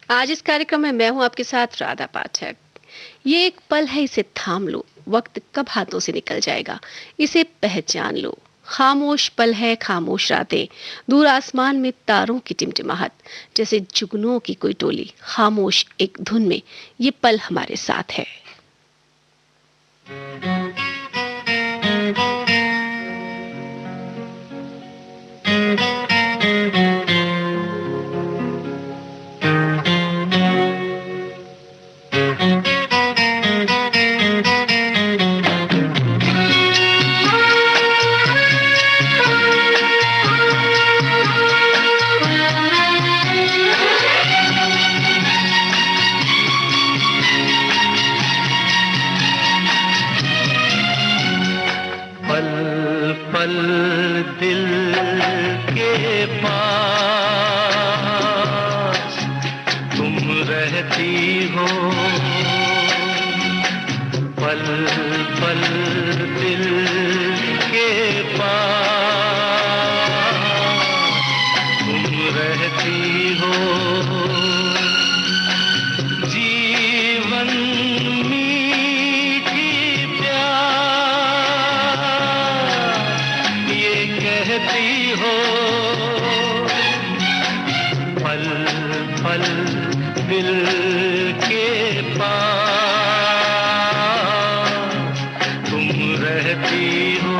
आज इस कार्यक्रम में मैं हूं आपके साथ राधा पाठक। ये एक पल है, इसे थाम लो। वक्त कब हाथों से निकल जाएगा, इसे पहचान लो। खामोश पल है, खामोश रातें, दूर आसमान में तारों की टिमटिमाहट, जैसे जुगनुओं की कोई टोली खामोश एक धुन में। ये पल हमारे साथ है। पल पल दिल के पास तुम रहती हो। पल पल दिल के पास तुम रहती हो। जीवन मीठी प्यास ये कहती हो। पल पल दिल के पास तुम रहती हो।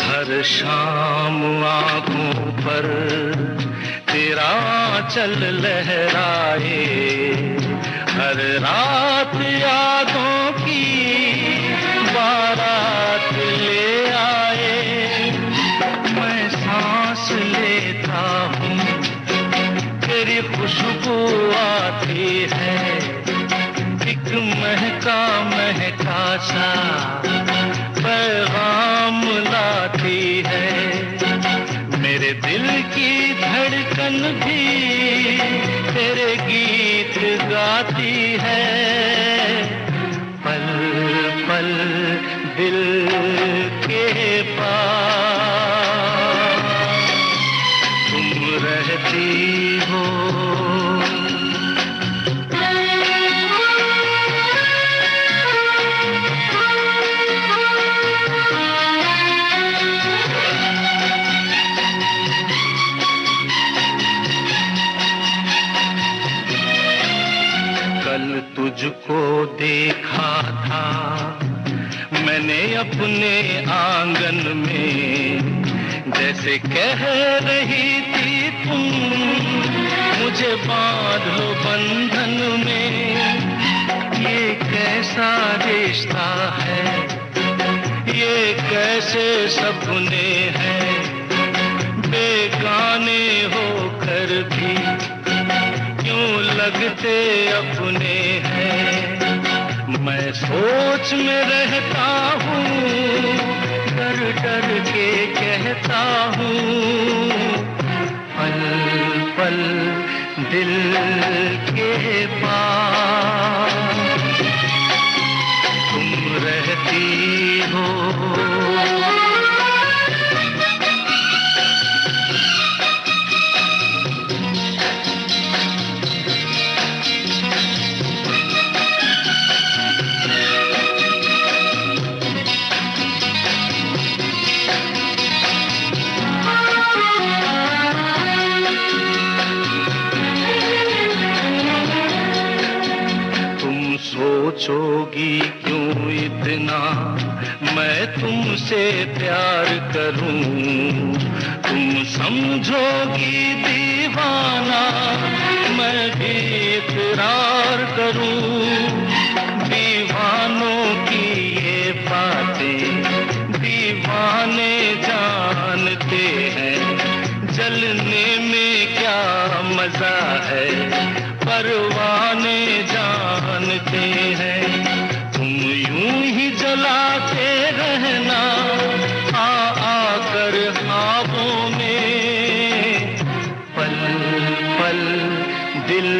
हर शाम आँखों पर तेरा चल लहराए, हर रात यादों की बारात ले आए। मैं सांस लेता हूँ, तेरी खुशबू आती है, एक महका महका सा पैगाम लाती है। मेरे दिल की धड़कन भी तेरे गीत गाती है। पल पल दिल के पास तुम रहती हो। कल तुझको देखा था मैंने अपने आंगन में, जैसे कह रही थी तुम मुझे बांध लो बंधन में। ये कैसा रिश्ता है, ये कैसे सपने हैं, बेगाने होकर भी क्यों लगते अपने हैं। मैं सोच में रहता हूँ, डर डर के कहता हूँ। पल पल दिल के पास तुम रहती हो। सोचोगी क्यों इतना मैं तुमसे प्यार करूं, तुम समझोगी दीवाना मैं भी इकरार करूं। दीवानों की ये बातें दीवाने जानते हैं, जलने में क्या मजा है परवाने जानते हैं। तुम यूं ही बतलाते रहना, आ आकर ख्वाबों में, पल पल दिल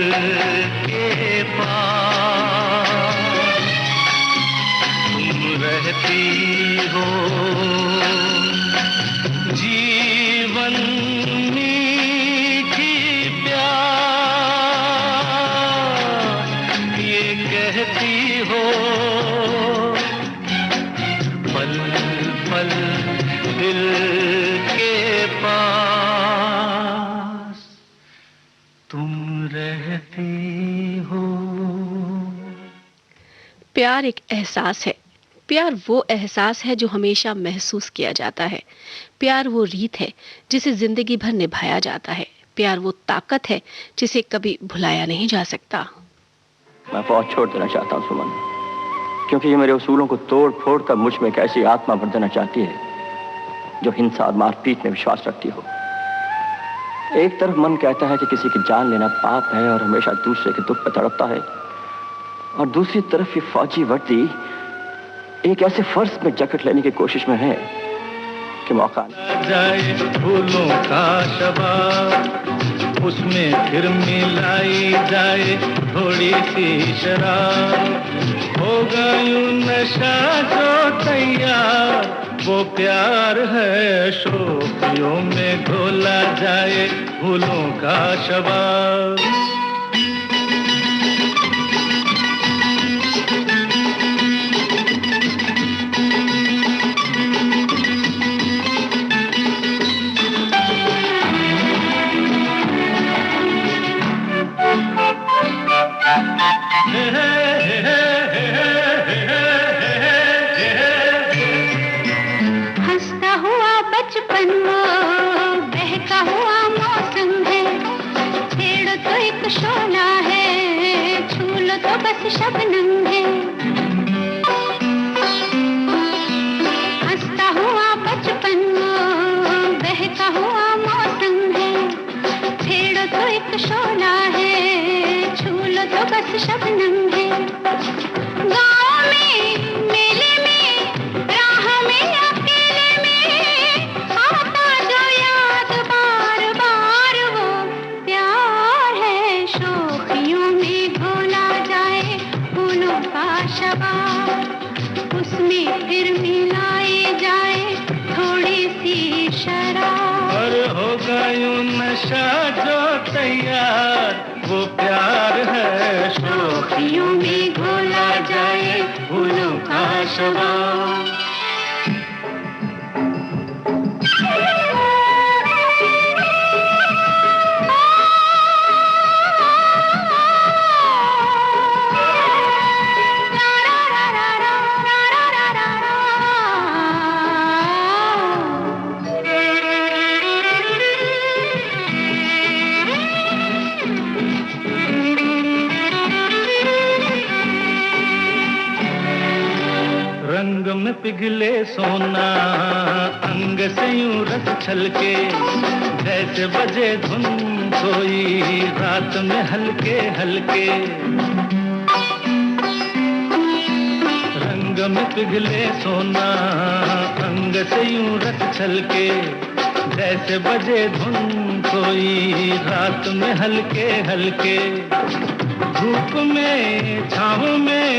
के पास तुम रहती हो। जीवन मीठी प्यास ये कहती हो, पल पल दिल के पास तुम रहती हो। प्यार एक एहसास है। प्यार वो एहसास है जो हमेशा महसूस किया जाता है। प्यार वो रीत है जिसे जिंदगी भर निभाया जाता है। प्यार वो ताकत है जिसे कभी भुलाया नहीं जा सकता। मैं फौज छोड़ देना चाहता हूँ सुमन, क्योंकि ये मेरे उसूलों को तोड़ फोड़ कर मुझ में एक ऐसी आत्मा भर देना चाहती है जो हिंसा और मारपीट में विश्वास रखती हो। एक तरफ मन कहता है कि किसी की जान लेना पाप है और हमेशा दूसरे के दुख पर तड़पता है, और दूसरी तरफ ये फौजी वर्दी एक ऐसे फर्ज में जकड़ लेने की कोशिश में है कि मौका जाए फूलों का शबाब, उसमें फिर मिलाई जाए थोड़ी सी शराब। होगा यूं नशा जो तैयार, वो प्यार है शोखियों में घोला जाए फूलों का शबाब। हंसता हुआ बचपन वो बहका हुआ मौसम है, छेड़ो तो एक शोला है, छू लो तो बस शबनम है। हंसता हुआ बचपन वो बहका हुआ मौसम है, छेड़ो तो एक शोला है, छू लो तो बस शबनम है। गाँव में मेले में राह में अकेले में आता जो याद बार बार, वो प्यार है शोखियों में घोला जाए फूलों का शबाब, उसमें फिर मिलाई जाए थोड़ी सी शराब। और होगा यूं नशा जो तैयार, वो प्यार है शोखियों में घोला जाए फूलों का शबाब। रंग में पिघले सोना, अंग से यूं रस छलके, जैसे बजे धुन कोई रात में हल्के हल्के। रंग में पिघले सोना, अंग से यूं रस छलके, जैसे बजे धुन कोई रात में हल्के हल्के। धूप में छाँव में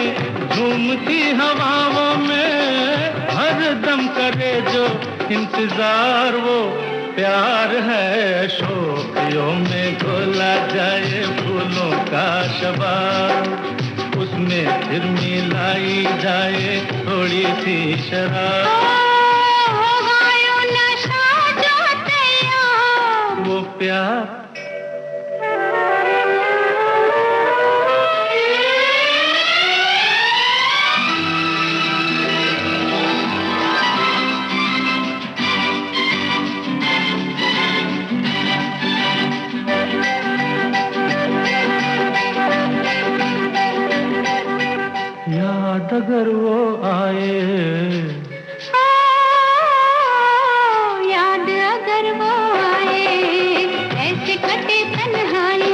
झूमती हवाओं में हर दम करे जो इंतजार, वो प्यार है शोखियों में घोला जाए फूलों का शबाब, उसमें फिर मिलाई जाए थोड़ी सी शराब। होगा यूं नशा जो तैयार, वो प्यार याद अगर वो आए, याद अगर वो आए, ऐसे कटे तन्हाई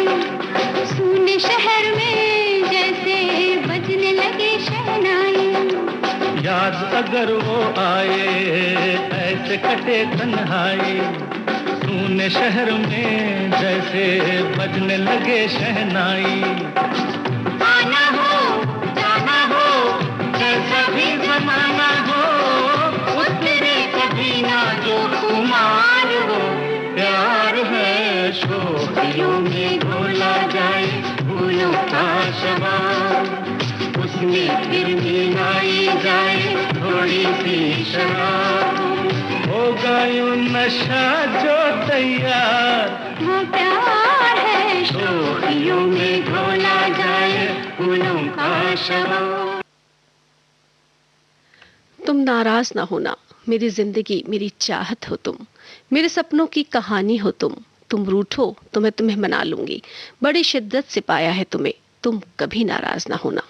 सूने शहर में जैसे बजने लगे शहनाई। याद अगर वो आए ऐसे कटे तन्हाई, तूने शहर में जैसे बजने लगे शहनाई। आना हो जाना हो जैसा भी जमाना हो, उतरे कभी ना जो खुमार हो। प्यार है शोखियों में घोला जाए फूलों का शबाब, उसमें फिर मिलाई जाए थोड़ी सी शराब। होगा यूं नशा जो तैयार, वो प्यार है शोखियों में घोला जाए फूलों का शराब। तुम नाराज ना होना, मेरी जिंदगी मेरी चाहत हो तुम, मेरे सपनों की कहानी हो तुम रूठो तो मैं तुम्हें मना लूंगी, बड़ी शिद्दत से पाया है तुम्हें, तुम कभी नाराज ना होना।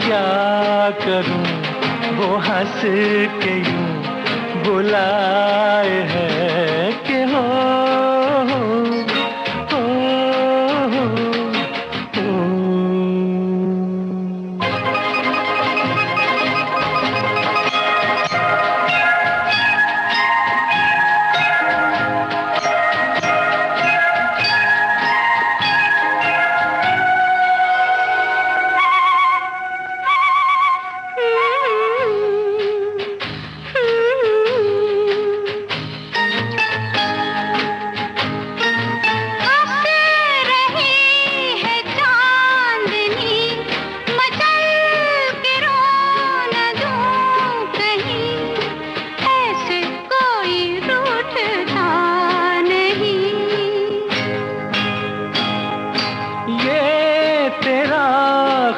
क्या करूं वो हंस के यूं बुलाए है कि हो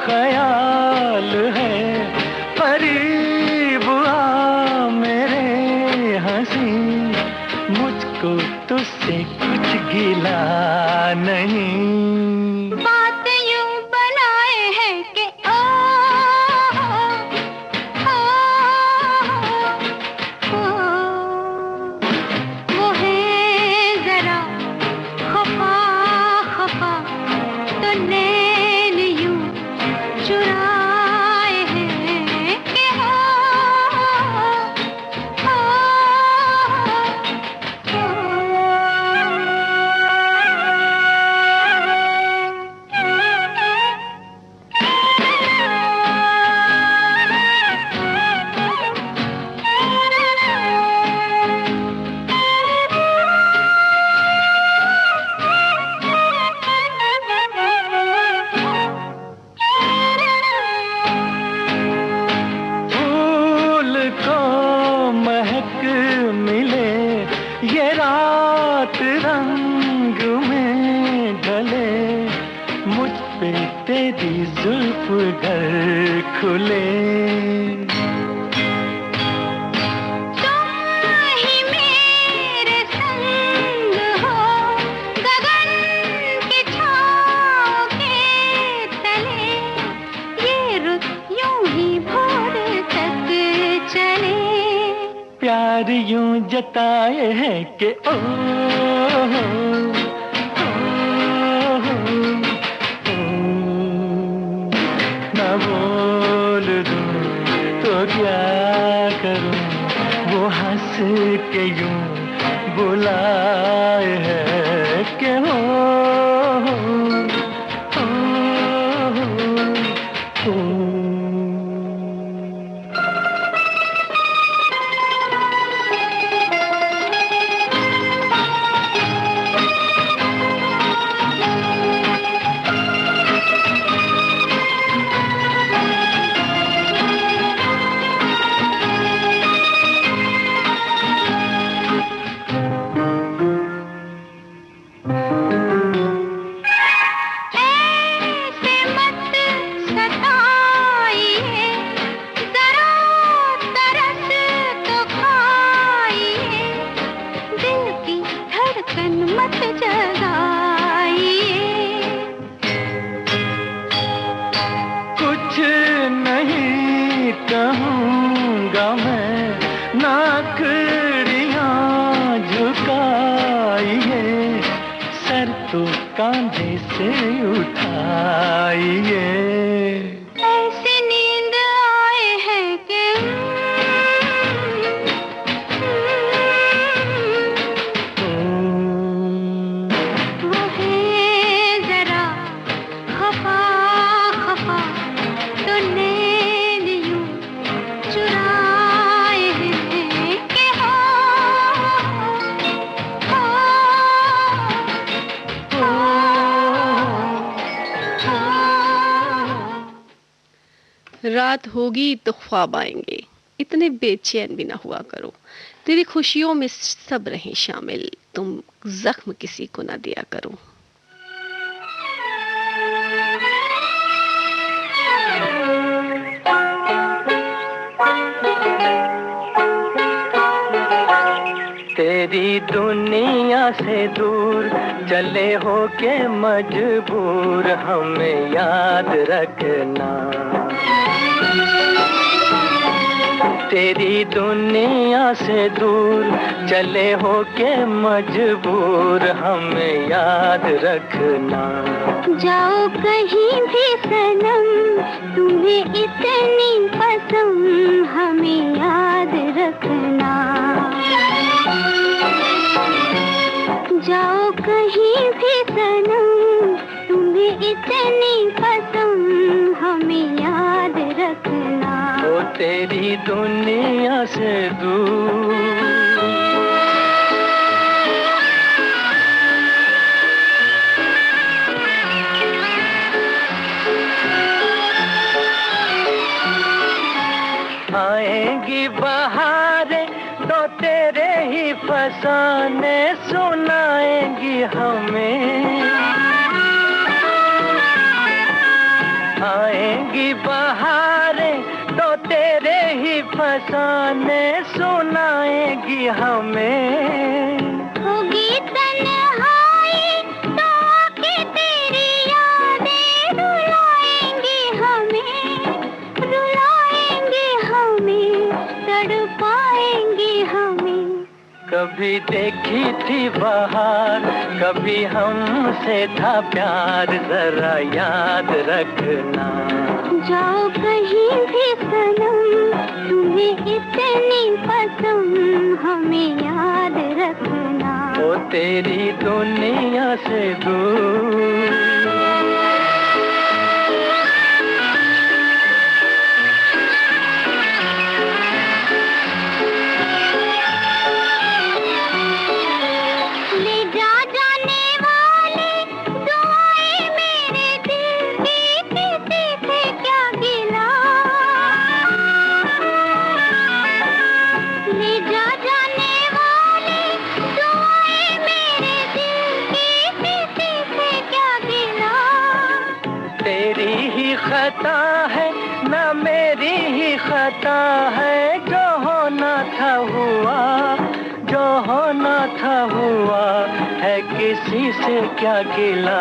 ख्याल है करीब आ मेरे हंसी, मुझको तुझसे कुछ गिला नहीं। बात यूं बनाए है कि वो है जरा खफा खफा, तो नैन यूं चुराए हैं कि ये रात रंग में ढले, मुझ पे तेरी जुल्फ घर खुले। प्यार यूं जताए हैं कि ओ ना बोल दूं तो क्या करूं, वो हंस के यूं बुलाए हैं कि हो झुकाइए, सर तो कांधे से उठाइए। ऐसी नींद आए है कि वो है जरा खफा खफा, तो नैन यूं चुराए हैं कि हो रात होगी तो ख्वाब आएंगे, इतने बेचैन भी ना हुआ करो। तेरी खुशियों में सब रहें शामिल, तुम जख्म किसी को ना दिया करो। तेरी दुनिया से दूर चले हो के मजबूर, हमें याद रखना। तेरी दुनिया से दूर चले हो के मजबूर, हमें याद रखना। जाओ कहीं भी सनम, तुम्हें इतनी पसंद हमें याद रखना। जाओ कहीं भी सनम, तुम्हें इतनी पसंद हमें याद रखना। ओ तेरी दुनिया से दूर। आएंगी बहारें तो तेरे ही फसाने सुनाएंगी हमें। आएंगी बहारें तो तेरे ही फसाने सुनाएंगी हमें। होगी तन्हाई तो आके तेरी यादें रुलाएंगी हमें, रुलाएंगी हमें, तड़पाएंगी हमें। कभी देखी थी बहार, कभी हमसे था प्यार, जरा याद रखना। जाओ कहीं भी सनम, तुम्हें इतनी पसंद हमें याद रखना। ओ तेरी दुनिया से दूर। खता है ना मेरी ही खता है, जो होना था हुआ, जो होना था हुआ है, किसी से क्या गिला।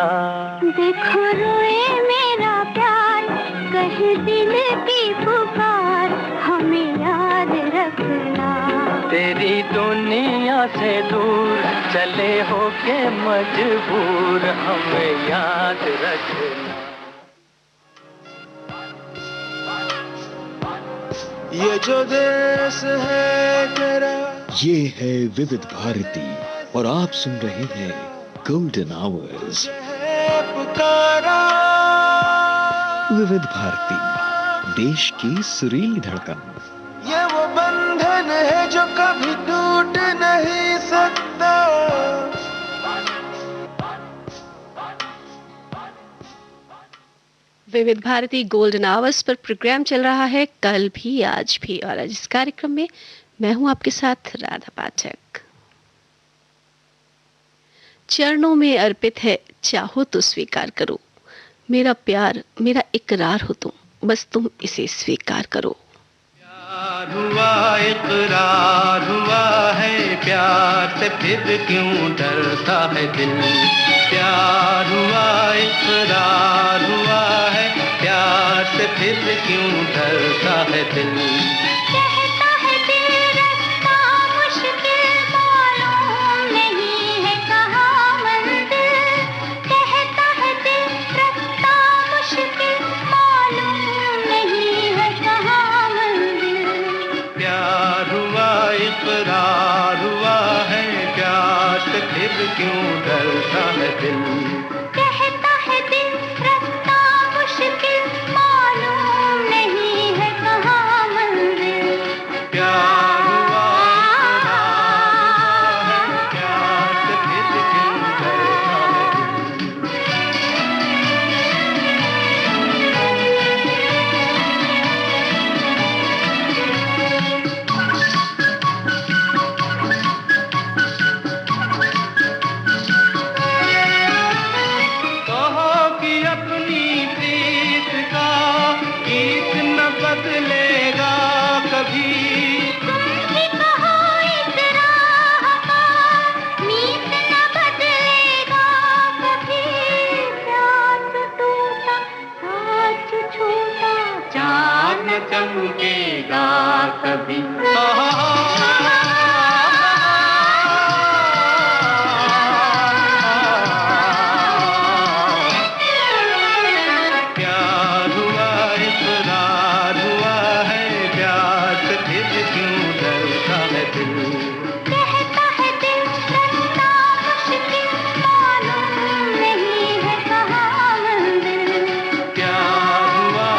देखो रोए मेरा प्यार, कहे दिल की पुकार, हमें याद रखना। तेरी दुनिया से दूर चले हो के मजबूर, हमें याद रखना। ये जो देश है तेरा, ये है विविध भारती और आप सुन रहे हैं गोल्डन आवर्स। पुकारा विविध भारती, देश की सुरीली धड़कन। ये वो बंधन है जो कभी टूट नहीं सकता। विविध भारती गोल्डन आवर्स पर प्रोग्राम चल रहा है, कल भी आज भी, और आज इस कार्यक्रम में मैं हूं आपके साथ राधा पाठक। चरणों में अर्पित है, चाहो तो स्वीकार करो, मेरा प्यार मेरा इकरार हो तुम, बस तुम इसे स्वीकार करो। प्यार हुआ इकरार हुआ है, प्यार से फिर क्यों डरता है दिल। प्यार हुआ इकरार हुआ है, प्यार से फिर क्यों डरता है दिल। कहता है दिल रास्ता मुश्किल मालूम फिर क्यों डरता है दिल। कहता है दिल रास्ता मुश्किल, मालूम नहीं है कहाँ मंजिल। प्यार हुआ इकरार है, प्यार से फिर क्यों डरता है दिल। कहो कि अपनी प्रीत का गीत न बदलेगा कभी। तुम ही कहो इस राह का मीत न बदलेगा कभी। प्यास टूटा साथ छूटा चाँद न चमकेगा कभी। प्यार हुआ इकरार हुआ है, प्यार से फिर क्यों डरता है दिल। कहता है दिल रास्ता मुश्किल, मालूम नहीं है कहाँ मंजिल। प्यार हुआ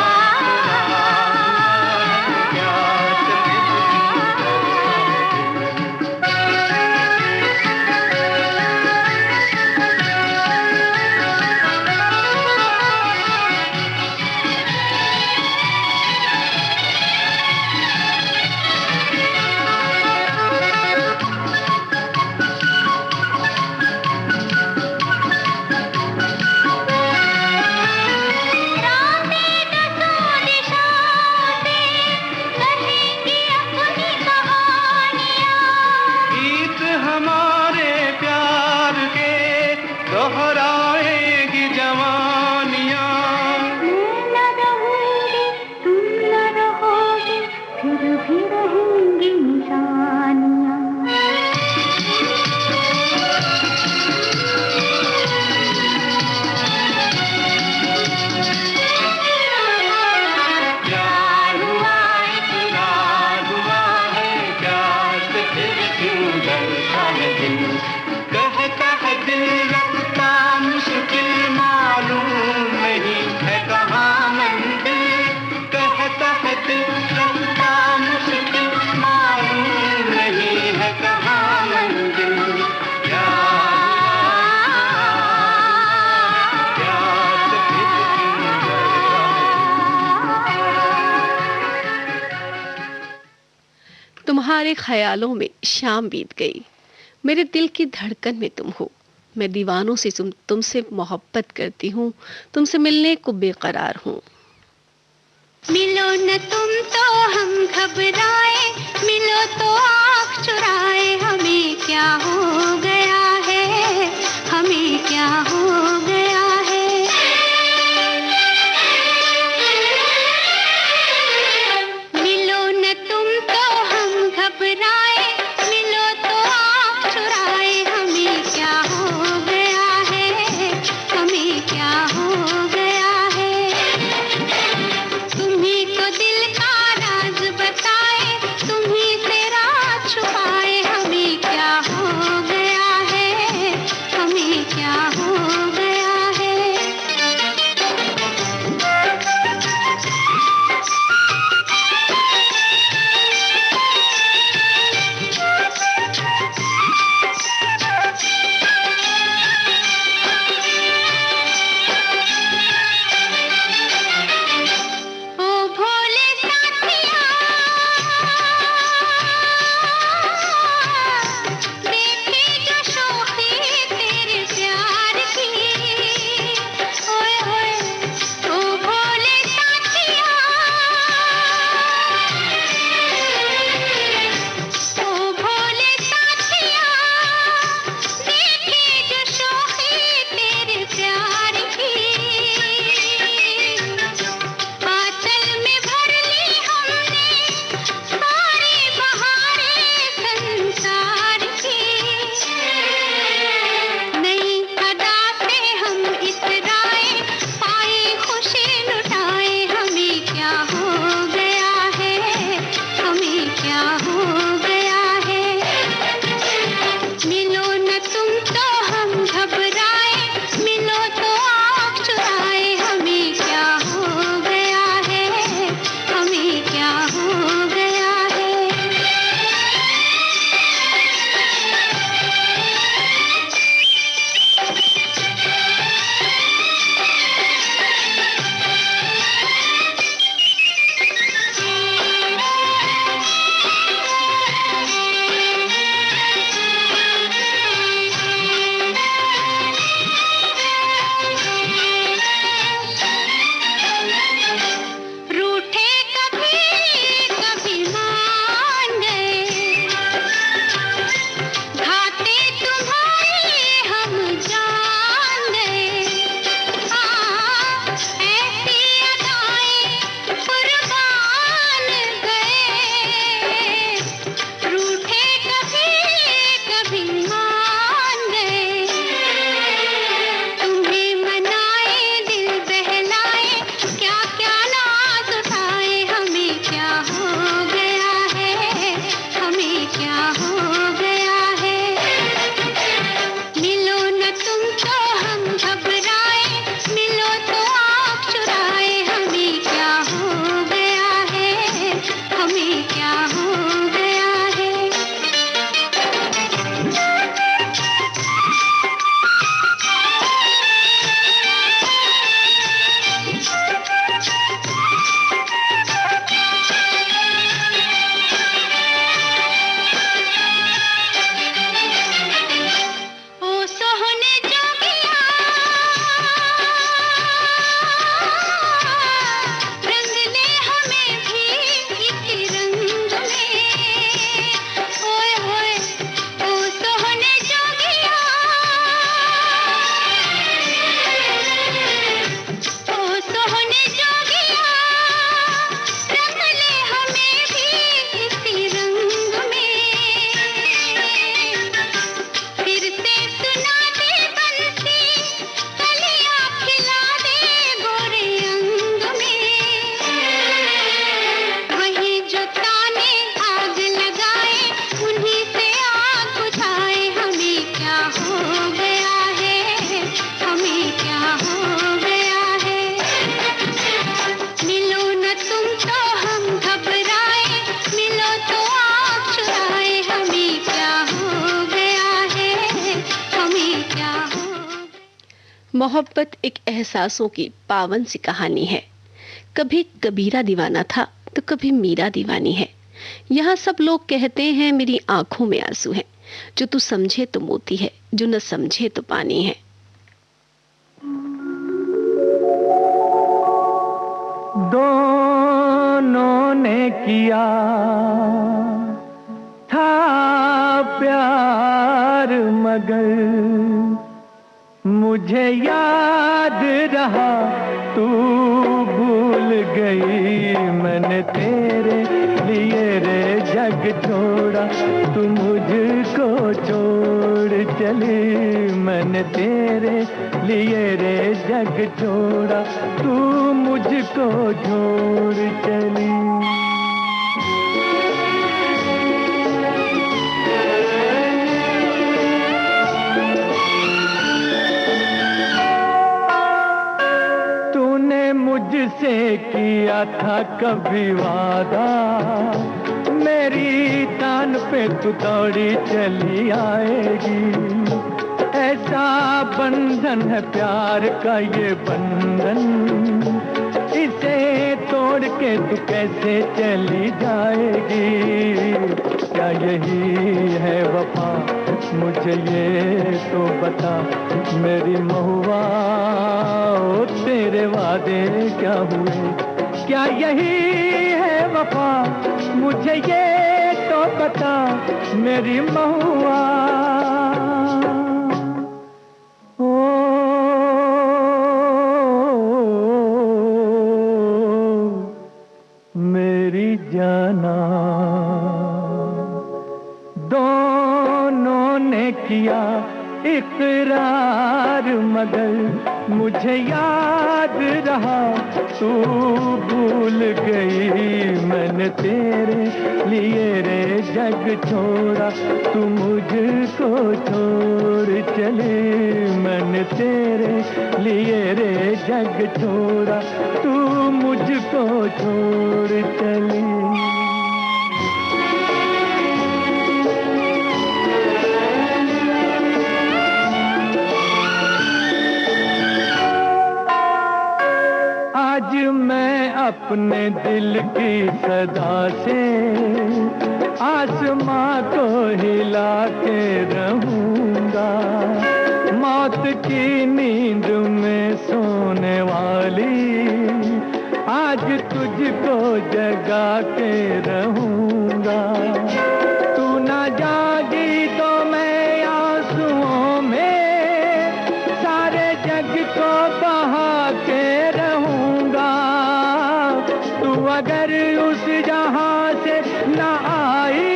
इकरार हुआ है, प्यार से फिर क्यों डरता रातें दसों दिशाओं से कहेंगी अपनी कहानियाँ। गीत हमारे प्यार के दोहराएगी जवानियाँ। मैं न रहूंगी तुम न रहोगे, फिर भी रहेंगी निशानियाँ। प्यार हुआ इकरार हुआ है, प्यार से फिर क्यों डरता है दिल। कहता है दिल रास्ता मुश्किल, मालूम नहीं है कहाँ मंजिल। कहता है दिल रास्ता मुश्किल, मालूम नहीं है कहाँ मंजिल। प्यार से फिर क्यों डरता है। तुम्हारे ख्यालों में शाम बीत गई, मेरे दिल की धड़कन में तुम हो। मैं दीवानों से तुमसे मोहब्बत करती हूँ, तुमसे मिलने को बेकरार हूँ। मिलो न तुम तो हम घबराए, मिलो तो आँख चुराए। हमें क्या हो गया है, हमें क्या हो गया है। मिलो न तुम तो हम घबराए, मिलो तो आँख चुराए। हमें क्या हो गया है, हमें क्या हो गया है। तुम्ही को दिल का राज बताए, तुम्ही से राज छुपाए। हमें क्या हो तुम तो हम घबराए, मिलो तो आँख चुराए, हमें क्या हो गया है, हमें क्या हो गया है। रूठे कभी कभी मान गए, घाटे तुम्हारे हम जान गए। ऐसी अदाएं कुर्बान गए, रूठे कभी कभी मान गए। तुम्हें मनाए दिल बहलाए, क्या क्या नाज उठाए, हमें क्या हो गया है, हमें क्या हो गया है। मिलो न तुम तो हम घबराए, मिलो तो आँख चुराए, हमें क्या हो गया है, हमें क्या हो गया है। ओ सोहने जोगिया, रंग ले हमें भी एक रंग में। ओए होए ओ सोहने जोगिया, ओ सोहने जोगिया, रंग ले हमें भी इसी रंग में। फिर से सुना दे बंसी, कलियां खिला दे गोरे अंग में। वही जो ताने आग लगाए, उन्हीं से आग बुझाए, हमें क्या हो गया है, हमें क्या हो गया है। मिलो न तुम तो हम घबराए, मिलो तो आँख चुराए, हमें क्या हो गया है, हमें क्या हो। मोहब्बत एक एहसासों की पावन सी कहानी है। कभी कबीरा दीवाना था तो कभी मीरा दीवानी है। यहाँ सब लोग कहते हैं मेरी आंखों में आंसू है, जो तू समझे तो मोती है, जो न समझे तो पानी है। दोनों ने किया था प्यार, मगर मुझे याद रहा तू भूल गई। मैंने तेरे लिए रे जग छोड़ा, तू मुझको छोड़ चली। मैंने तेरे लिए रे जग छोड़ा, तू मुझको छोड़ चली। मुझसे किया था कभी वादा, मेरी तान पे तू दौड़ी चली आएगी। ऐसा बंधन है प्यार का ये बंधन, इसे तोड़ के तू कैसे चली जाएगी। क्या यही है वफा, मुझे ये तो बता मेरी महुआ। ओ तेरे वादे क्या हुए, क्या यही है वफा, मुझे ये तो बता मेरी महुआ। ओ मेरी जाना, दोनों ने किया इकरार, मगर मुझे याद रहा तू भूल गई। मैंने तेरे लिए रे जग छोड़ा, तू मुझको छोड़ चली। मैंने तेरे लिए रे जग छोड़ा, तू मुझको छोड़ चली। आज मैं अपने दिल की सदा से आसमां को हिला के रहूंगा। मौत की नींद में सोने वाली आज तुझको जगा के रहूंगा। तू ना जागी तो मैं आंसुओं में सारे जग को बहा के रहूंगा। तू अगर उस जहां से न आई,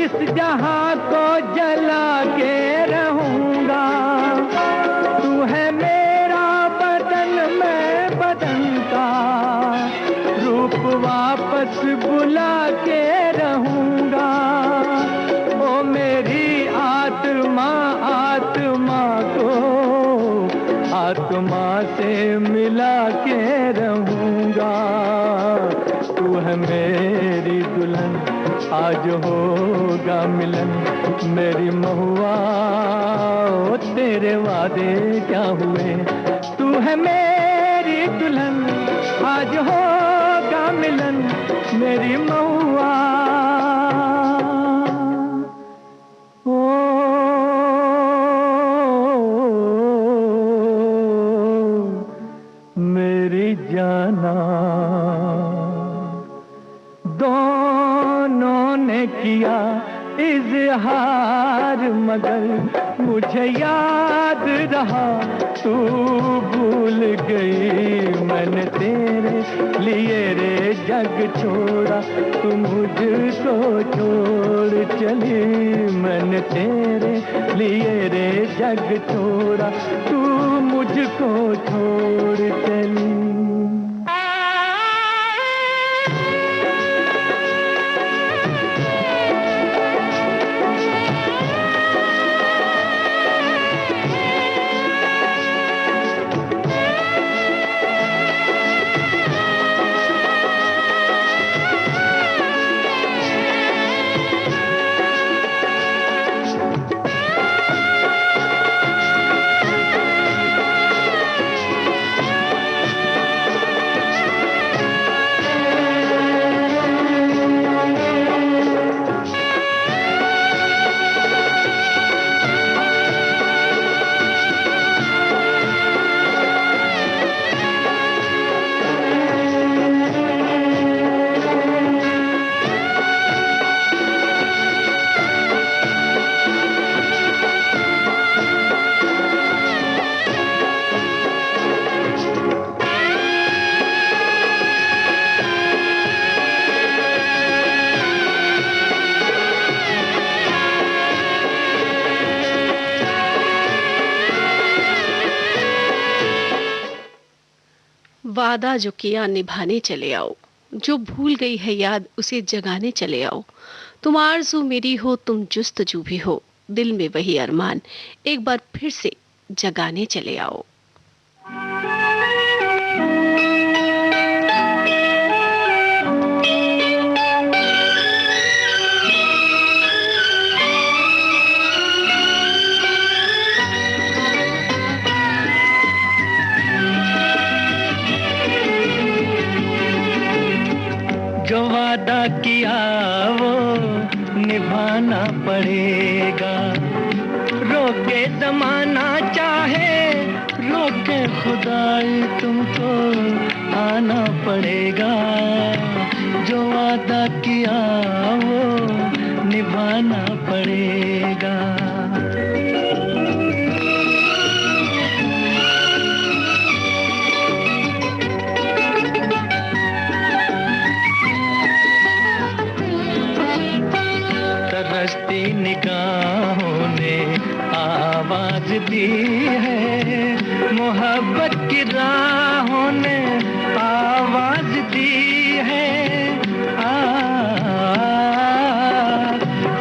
इस जहां को जला के रहूंगा। तू है मेरा बदन, मैं बदन का रूप वापस बुला के रहूंगा। ओ मेरी आत्मा, आत्मा को आत्मा से मिला के रहूंगा। तू है मेरी दुल्हन, आज होगा मिलन मेरी महुआ। ओ तेरे वादे क्या हुए? तू है मेरी दुल्हन, आज होगा मिलन मेरी महुआ। मेरी जाना, दोनों ने किया इजहार, मगर मुझे याद रहा तू भूल गई। मैंने तेरे लिए रे जग छोड़ा, तू मुझको छोड़ चली। मैंने तेरे लिए रे जग छोड़ा, तू मुझको छोड़ चली। वादा जो किया निभाने चले आओ, जो भूल गई है याद उसे जगाने चले आओ। तुम आरज़ू मेरी हो, तुम जुस्तजू भी हो, दिल में वही अरमान एक बार फिर से जगाने चले आओ। जो वादा किया वो निभाना पड़ेगा। रोके जमाना चाहे रोके खुदाई, तुमको आना पड़ेगा। जो वादा किया वो निभाना पड़ेगा। तरसती निगाहों ने दी है, मोहब्बत की राहों ने आवाज दी है।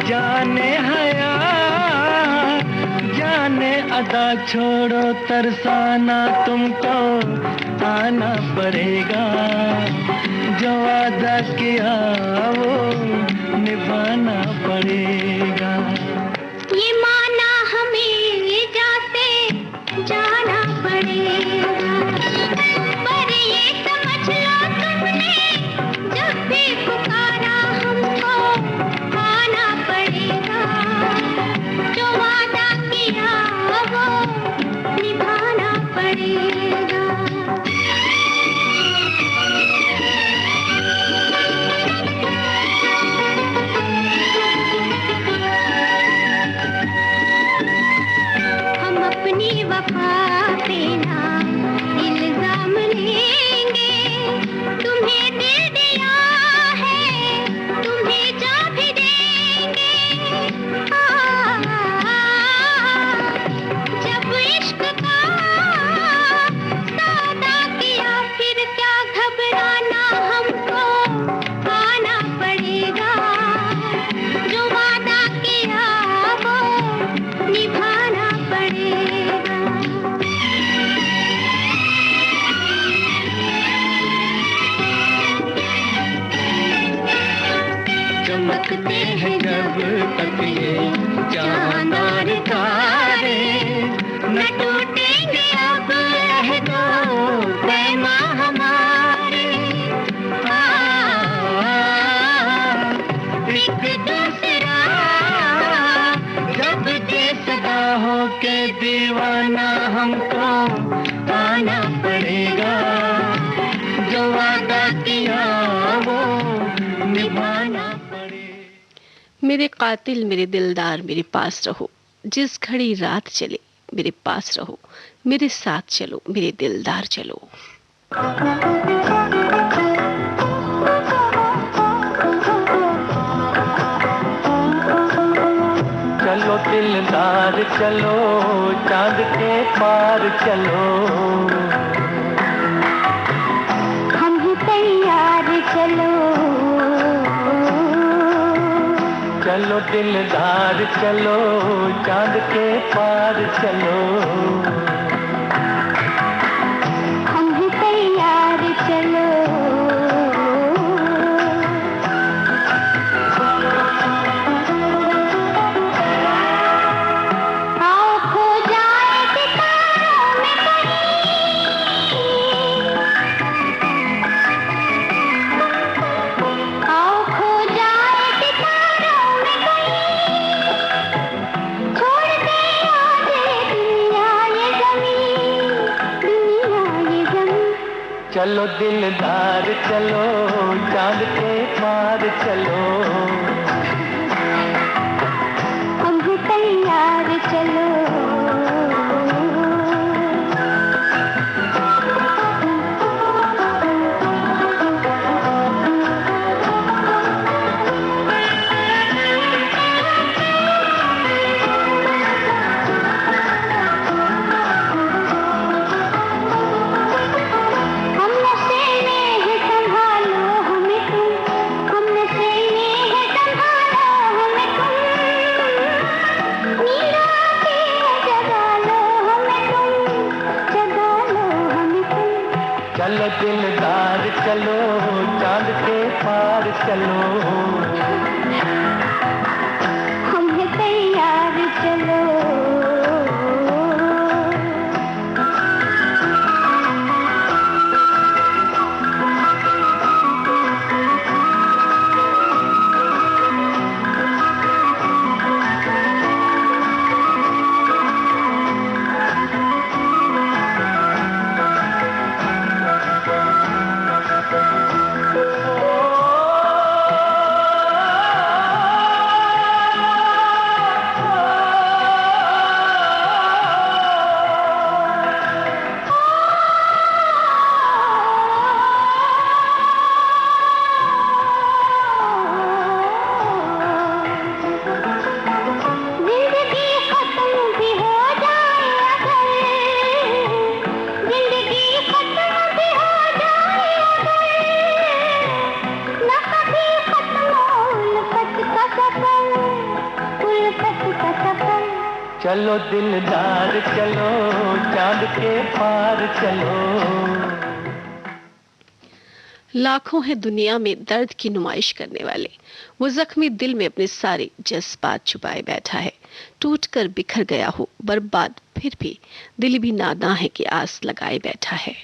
जाने हया जाने अदा छोड़ो तरसाना तुमको आना पड़ेगा, जो वादा किया वो निभाना पड़ेगा। ये माना हमें जाते जाना पड़ेगा, पर ये समझ लो तुमने जब भी पुकारा हमको आना पड़ेगा, जो वादा किया वो निभाना पड़ेगा। हम अपनी वफा पे ना इल्जाम लेंगे, तुम्हें दिल दिया है तुम्हें जा भी देंगे। जब इश्क का सौदा किया फिर क्या घबराना, हमको आना पड़ेगा, जो वादा किया वो निभाना पड़ेगा। चमकते हैं जब तक ये चांद और तारे, न टूटेंगे अब अहदो पैमा हमारे। एक दूसरा जब दे सदा हो के दीवाना, हमको आना पड़ेगा, जो वादा किया वो निभाना पड़ेगा। मेरे कातिल मेरे दिलदार मेरे पास रहो, जिस घड़ी रात चले मेरे पास रहो, मेरे साथ चलो मेरे दिलदार चलो। चलो दिलदार चलो, चांद के पार चलो, हम ही तैयार चलो, चलो दिलदार चलो, चांद के पार चलो, हम ही तैयार चलो। आओ खो जाए सितारों में कहीं, आओ खो जाए सितारों में कहीं, छोड़ दे आज दुनिया ये ज़मीं, दुनिया ये ज़मीं। चलो दिलदार चलो, चांद के पार चलो, हम ही तैयार चलो। हम नशे में है संभालो हमें तुम, हम नशे में है संभालो हमें तुम, नींद आती है जगा लो हमें तुम, जगा लो हमें तुम। चलो दिलदार चलो, चांद के पार चलो, हम है तैयार चलो। दिलदार चलो, चांद के पार चलो। लाखों है दुनिया में दर्द की नुमाइश करने वाले, वो जख्मी दिल में अपने सारे जज्बात छुपाए बैठा है। टूट कर बिखर गया हो बर्बाद, फिर भी दिल भी नादां है कि आस लगाए बैठा है।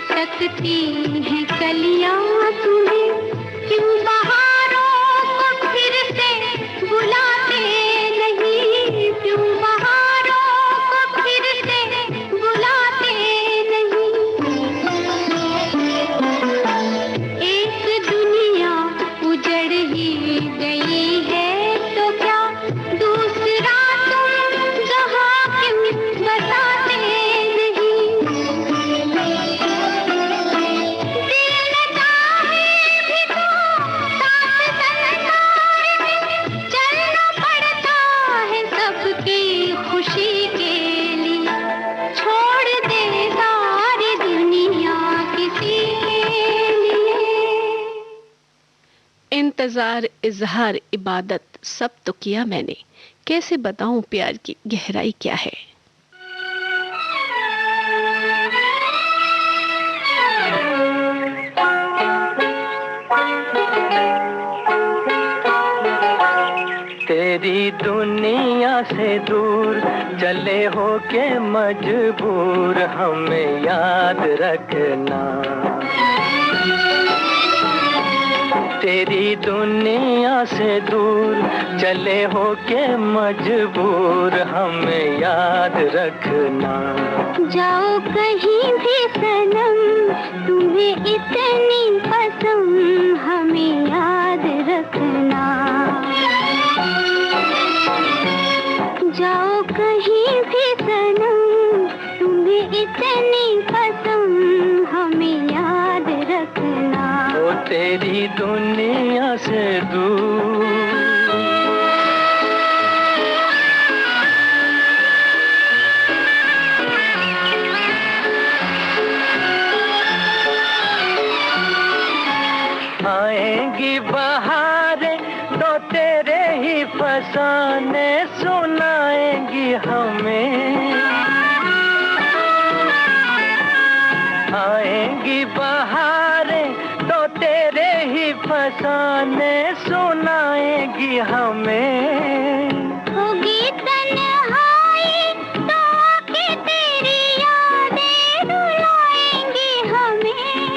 तकती हैं कलियां तुम्हें, क्यों बहारों को फिर से बुलाते नहीं, क्यों बहारों को फिर से बुलाते नहीं। एक दुनिया उजड़ ही गई है तो क्या दूसरा तुम जहां क्यों बसाते इंतजार, इजहार, इबादत सब तो किया मैंने, कैसे बताऊं प्यार की गहराई क्या है। तेरी दुनिया से दूर चले हो के मजबूर हमें याद रखना। तेरी दुनिया से दूर चले हो के मजबूर हमें याद रखना। जाओ कहीं भी सनम तुम्हें इतनी पसंद हमें याद रखना। जाओ कहीं भी सनम तुम्हें इतनी पसंद हमें याद रखना। ओ तेरी दुनिया से दूर। आएंगी बहारें तो तेरे ही फसाने सुनाएंगी हमें। आएंगी बहारें तो तेरे ही फसाने सुनाएंगी हमें। होगी तन्हाई तो आके तेरी यादें रुलाएंगी हमें,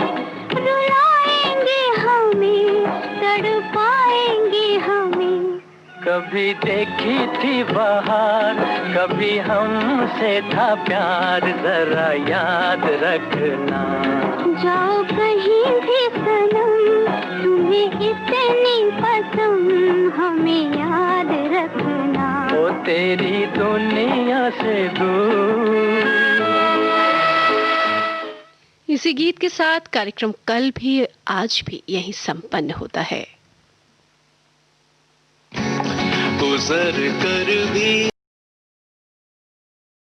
रुलाएंगी हमें, तड़पाएंगी हमें। कभी देखी थी बहार, कभी हमसे था प्यार, जरा याद रखना। जाओ कहीं भी सनम, तुम्हें इतनी पसंद, हमें याद रखना। ओ तेरी दुनिया से दूर। इसी गीत के साथ कार्यक्रम कल भी आज भी यही संपन्न होता है। गुजर कर भी